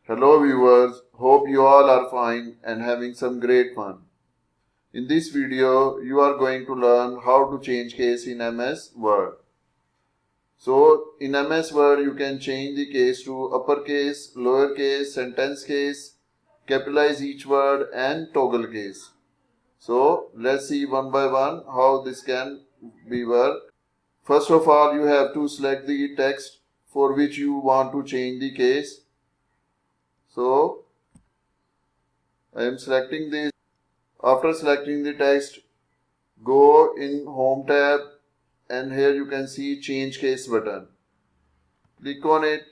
Hello viewers, hope you all are fine and having some great fun. In this video, you are going to learn how to change case in MS Word. So, in MS Word, you can change the case to uppercase, lowercase, sentence case, capitalize each word and toggle case. So, let's see one by one how this can be worked. First of all, you have to select the text for which you want to change the case. So, I am selecting this. After selecting the text, go in Home tab and here you can see Change Case button. Click on it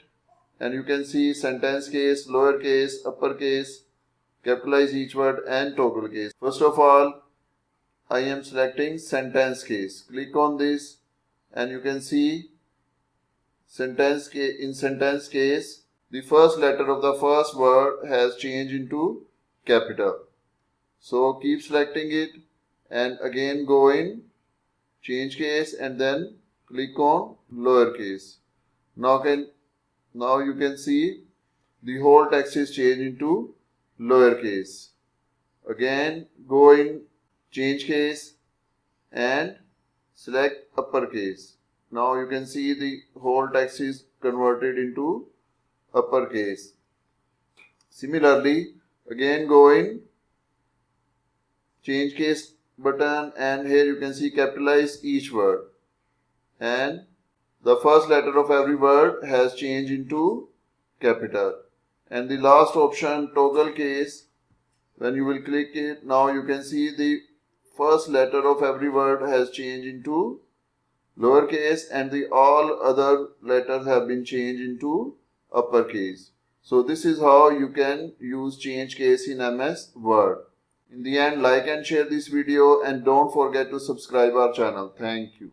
and you can see sentence case, lowercase, uppercase, capitalize each word and toggle case. First of all, I am selecting sentence case. Click on this and you can see in sentence case, the first letter of the first word has changed into capital. So keep selecting it and again go in change case and then click on lowercase. Now you can see the whole text is changed into lowercase. Again go in change case and select uppercase. Now you can see the whole text is converted into uppercase. Similarly, again go in change case button and here you can see capitalize each word and the first letter of every word has changed into capital. And the last option toggle case, when you will click it, now you can see the first letter of every word has changed into lowercase and the all other letters have been changed into uppercase. So this is how you can use change case in MS Word. In the end, like and share this video and don't forget to subscribe our channel. Thank you.